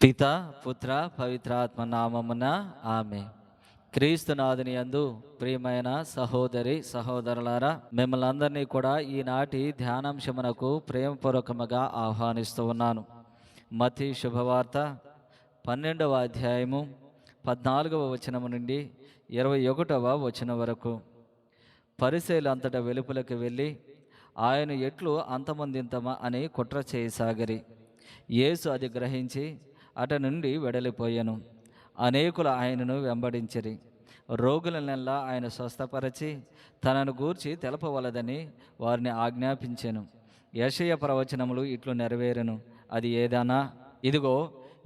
పిత పుత్ర పవిత్రాత్మ నామమున ఆమె. క్రీస్తునాథుని యందు ప్రియమైన సహోదరి సహోదరులారా, మిమ్మల్ని అందరినీ కూడా ఈనాటి ధ్యానాంశమునకు ప్రేమపూర్వకముగా ఆహ్వానిస్తూ ఉన్నాను. మత్తయి శుభవార్త 12వ అధ్యాయము 14వ వచనము నుండి 21వ వచనం వరకు. పరిసయ్యులు అంతటా వెలుపలకు వెళ్ళి ఆయన ఎట్లు అంతమందింతమా అని కుట్ర చేయసాగిరి. యేసు అది గ్రహించి అట నుండి వెడలిపోయాను. అనేకులు ఆయనను వెంబడించిరి. రోగులనెల్లా ఆయన స్వస్థపరచి తనను గూర్చి తెలపవలదని వారిని ఆజ్ఞాపించెను. యెషయా ప్రవచనములు ఇట్లు నెరవేరెను. అది ఏదైనా, ఇదిగో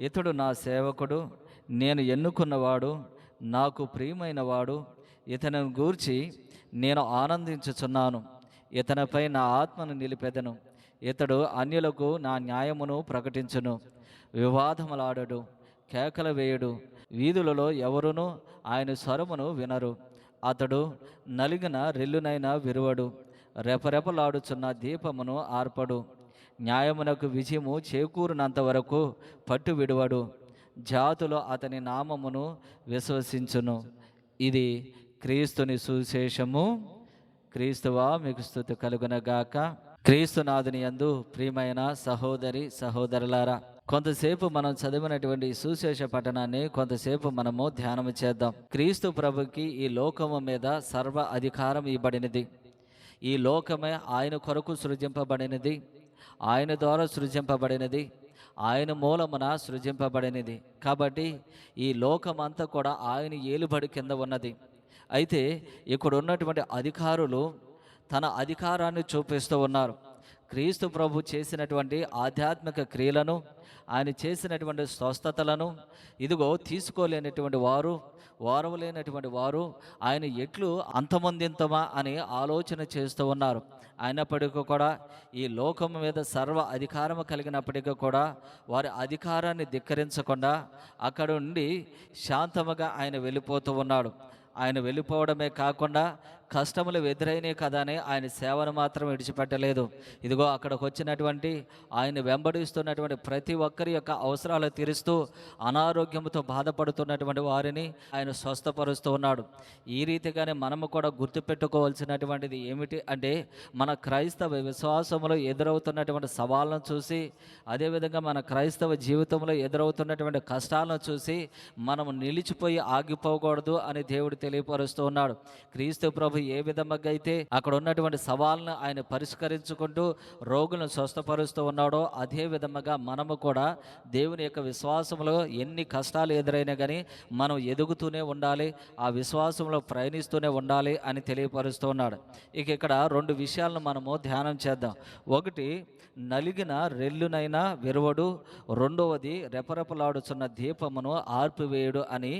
ఇతడు నా సేవకుడు, నేను ఎన్నుకున్నవాడు, నాకు ప్రియమైనవాడు, ఇతనిని గూర్చి నేను ఆనందించుచున్నాను. ఇతనిపై నా ఆత్మను నిలిపెదను. ఇతడు అన్యులకు నా న్యాయమును ప్రకటించును. వివాదములాడడు, కేకలు వేయుడు, వీధులలో ఎవరునూ ఆయన స్వరమును వినరు. అతడు నలిగిన రెల్లునైనా విరువడు, రెపరెపలాడుచున్న దీపమును ఆర్పడు. న్యాయమునకు విజయము చేకూరినంత వరకు పట్టు విడువడు. జాతులు అతని నామమును విశ్వసించును. ఇది క్రీస్తుని సువిశేషము. క్రీస్తువా మీకు స్తుతి కలుగునగాక. క్రీస్తునాథుని యందు ప్రియమైన సహోదరి సహోదరులారా, కొంతసేపు మనం చదివినటువంటి సువిశేష పఠనాన్ని కొంతసేపు మనము ధ్యానము చేద్దాం. క్రీస్తు ప్రభుకి ఈ లోకము మీద సర్వ అధికారం ఇవ్వబడినది. ఈ లోకమే ఆయన కొరకు సృజింపబడినది, ఆయన ద్వారా సృజింపబడినది, ఆయన మూలమున సృజింపబడినది. కాబట్టి ఈ లోకమంతా కూడా ఆయన ఏలుబడి కింద ఉన్నది. అయితే ఇక్కడ ఉన్నటువంటి అధికారులు తన అధికారాన్ని చూపిస్తూ ఉన్నారు. క్రీస్తు ప్రభు చేసినటువంటి ఆధ్యాత్మిక క్రియలను, ఆయన చేసినటువంటి స్వస్థతలను ఇదిగో తీసుకోలేనటువంటి వారు, ఓర్వలేనటువంటి వారు ఆయన ఎట్లు అంతమొందింతమా అని ఆలోచన చేస్తూ ఉన్నారు. అయినప్పటికీ కూడా ఈ లోకం మీద సర్వ అధికారము కలిగినప్పటికీ కూడా వారి అధికారాన్ని ధిక్కరించకుండా అక్కడ నుండి శాంతముగా ఆయన వెళ్ళిపోతూ ఉన్నాడు. ఆయన వెళ్ళిపోవడమే కాకుండా కష్టములు ఎదురైనాయి కదా అని ఆయన సేవను మాత్రం విడిచిపెట్టలేదు. ఇదిగో అక్కడికి వచ్చినటువంటి ఆయన వెంబడిస్తున్నటువంటి ప్రతి ఒక్కరి యొక్క అవసరాలు తీరుస్తూ అనారోగ్యంతో బాధపడుతున్నటువంటి వారిని ఆయన స్వస్థపరుస్తూ ఉన్నాడు. ఈ రీతిగానే మనము కూడా గుర్తుపెట్టుకోవాల్సినటువంటిది ఏమిటి అంటే, మన క్రైస్తవ విశ్వాసంలో ఎదురవుతున్నటువంటి సవాళ్ళను చూసి, అదేవిధంగా మన క్రైస్తవ జీవితంలో ఎదురవుతున్నటువంటి కష్టాలను చూసి మనము నిలిచిపోయి ఆగిపోకూడదు అని దేవుడు తెలియపరుస్తూ ఉన్నాడు. క్రీస్తు ప్రభు ఏ విధంగా అయితే అక్కడ ఉన్నటువంటి సవాళ్ళను ఆయన పరిష్కరించుకుంటూ రోగులను స్వస్థపరుస్తూ ఉన్నాడో, అదే విధముగా మనము కూడా దేవుని యొక్క విశ్వాసంలో ఎన్ని కష్టాలు ఎదురైనా కానీ మనం ఎదుగుతూనే ఉండాలి, ఆ విశ్వాసంలో ప్రయాణిస్తూనే ఉండాలి అని తెలియపరుస్తూ ఉన్నాడు. ఇక్కడ రెండు విషయాలను మనము ధ్యానం చేద్దాం. ఒకటి, నలిగిన రెల్లునైనా విరవడు. రెండవది, రెపరెపలాడుచున్న దీపమును ఆర్పివేయుడు అని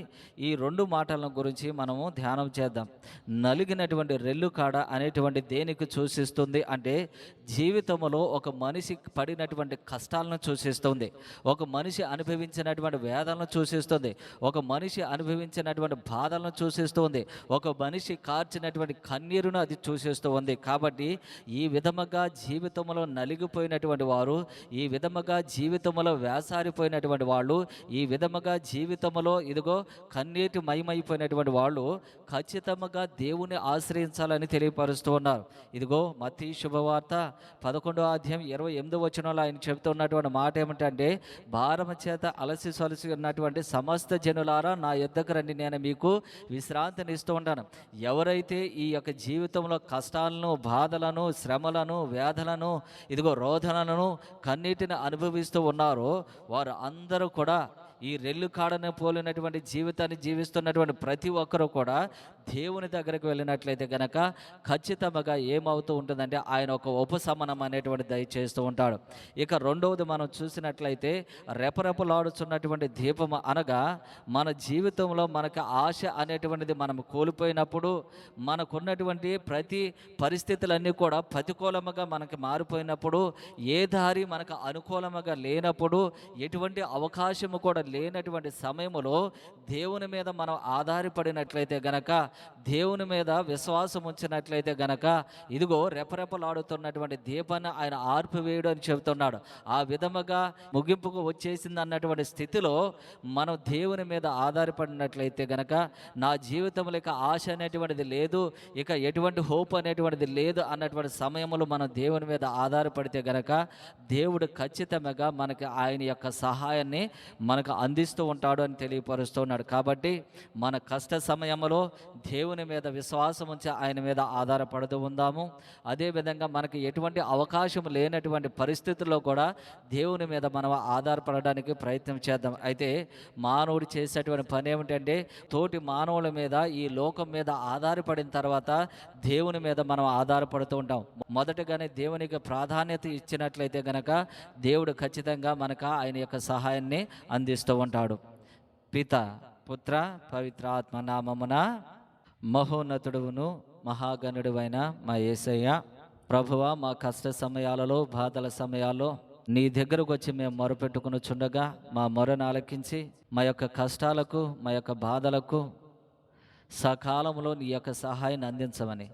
ఈ రెండు మాటల గురించి మనము ధ్యానం చేద్దాం. నలిగినటువంటి రెల్లు కాడ అనేటువంటి దేనికి సూచిస్తుంది అంటే, జీవితంలో ఒక మనిషి పడినటువంటి కష్టాలను సూచిస్తుంది, ఒక మనిషి అనుభవించినటువంటి వేదనను సూచిస్తుంది, ఒక మనిషి అనుభవించినటువంటి బాధలను సూచిస్తుంది, ఒక మనిషి కార్చినటువంటి కన్నీరును అది సూచిస్తూ ఉంది. కాబట్టి ఈ విధముగా జీవితంలో నలిగిపోయినటువంటి వారు, ఈ విధముగా జీవితంలో వేసారిపోయినటువంటి వాళ్ళు, ఈ విధముగా జీవితంలో ఇదిగో కన్నీటి మయమైపోయినటువంటి వాళ్ళు ఖచ్చితంగా దేవుని ఆశ్రయించాలని తెలియపరుస్తూ ఉన్నారు. ఇదిగో మత్తయి శుభవార్త 11వ అధ్యాయం 28వ వచనంలో ఆయన చెబుతున్నటువంటి మాట ఏమిటంటే, భారము చేత అలసి సొలసి ఉన్నటువంటి సమస్త జనులారా నా యొద్దకు రండి, నేను మీకు విశ్రాంతిని ఇస్తూ ఉంటాను. ఎవరైతే ఈ యొక్క జీవితంలో కష్టాలను, బాధలను, శ్రమలను, వ్యాధులను, ఇదిగో రోదనలను, కన్నీటిని అనుభవిస్తూ ఉన్నారో వారు అందరూ కూడా ఈ రెల్లు కాడని పోలినటువంటి జీవితాన్ని జీవిస్తున్నటువంటి ప్రతి ఒక్కరూ కూడా దేవుని దగ్గరకు వెళ్ళినట్లయితే కనుక ఖచ్చితంగా ఏమవుతూ ఉంటుందంటే ఆయన ఒక ఉపశమనం అనేటువంటి దయచేస్తూ ఉంటాడు. ఇక రెండవది మనం చూసినట్లయితే, రెపరెపలాడుచున్నటువంటి దీపము అనగా మన జీవితంలో మనకు ఆశ అనేటువంటిది మనం కోల్పోయినప్పుడు, మనకున్నటువంటి ప్రతి పరిస్థితులన్నీ కూడా ప్రతికూలముగా మనకి మారిపోయినప్పుడు, ఏ దారి మనకు అనుకూలముగా లేనప్పుడు, ఎటువంటి అవకాశము కూడా లేనటువంటి సమయంలో దేవుని మీద మనం ఆధారపడినట్లయితే గనక దేవుని మీద విశ్వాసం ఉంచినట్లయితే గనక ఇదిగో రెపరెపలాడుతున్నటువంటి దీపాన్ని ఆయన ఆర్పివేయడం అని చెబుతున్నాడు. ఆ విధముగా ముగింపుకు వచ్చేసింది అన్నటువంటి స్థితిలో మనం దేవుని మీద ఆధారపడినట్లయితే గనక నా జీవితంలో ఇక ఆశ అనేటువంటిది లేదు, ఇక ఎటువంటి హోప్ అనేటువంటిది లేదు అన్నటువంటి సమయంలో మనం దేవుని మీద ఆధారపడితే గనక దేవుడు ఖచ్చితంగా మనకి ఆయన యొక్క సహాయాన్ని మనకు అందిస్తూ ఉంటాడు అని తెలియపరుస్తున్నాడు. కాబట్టి మన కష్ట సమయంలో దేవుని మీద విశ్వాసం ఉంచి ఆయన మీద ఆధారపడుతూ ఉందాము. అదేవిధంగా మనకి ఎటువంటి అవకాశం లేనటువంటి పరిస్థితుల్లో కూడా దేవుని మీద మనం ఆధారపడడానికి ప్రయత్నం చేద్దాం. అయితే మానవుడు చేసేటువంటి పని ఏమిటంటే తోటి మానవుల మీద ఈ లోకం మీద ఆధారపడిన తర్వాత దేవుని మీద మనం ఆధారపడుతూ ఉంటాం. మొదటగానే దేవునికి ప్రాధాన్యత ఇచ్చినట్లయితే గనక దేవుడు ఖచ్చితంగా మనకు ఆయన యొక్క సహాయాన్ని అందిస్తూ ఉంటాడు. పిత పుత్ర పవిత్రాత్మ నామమున మహోన్నతుడును మహాగణుడువైన మా యేసయ్య ప్రభువా, మా కష్ట సమయాలలో బాధల సమయాల్లో నీ దగ్గరకు వచ్చి మేము మొరపెట్టుకునిచుండగా మా మొరను ఆలకించి మా యొక్క కష్టాలకు మా యొక్క బాధలకు సకాలంలో నీ యొక్క సహాయాన్ని అందించమని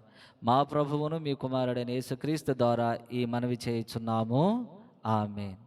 మా ప్రభువును మీ కుమారుడైన యేసుక్రీస్తు ద్వారా ఈ మనవి చేయుచున్నాము. ఆమేన్.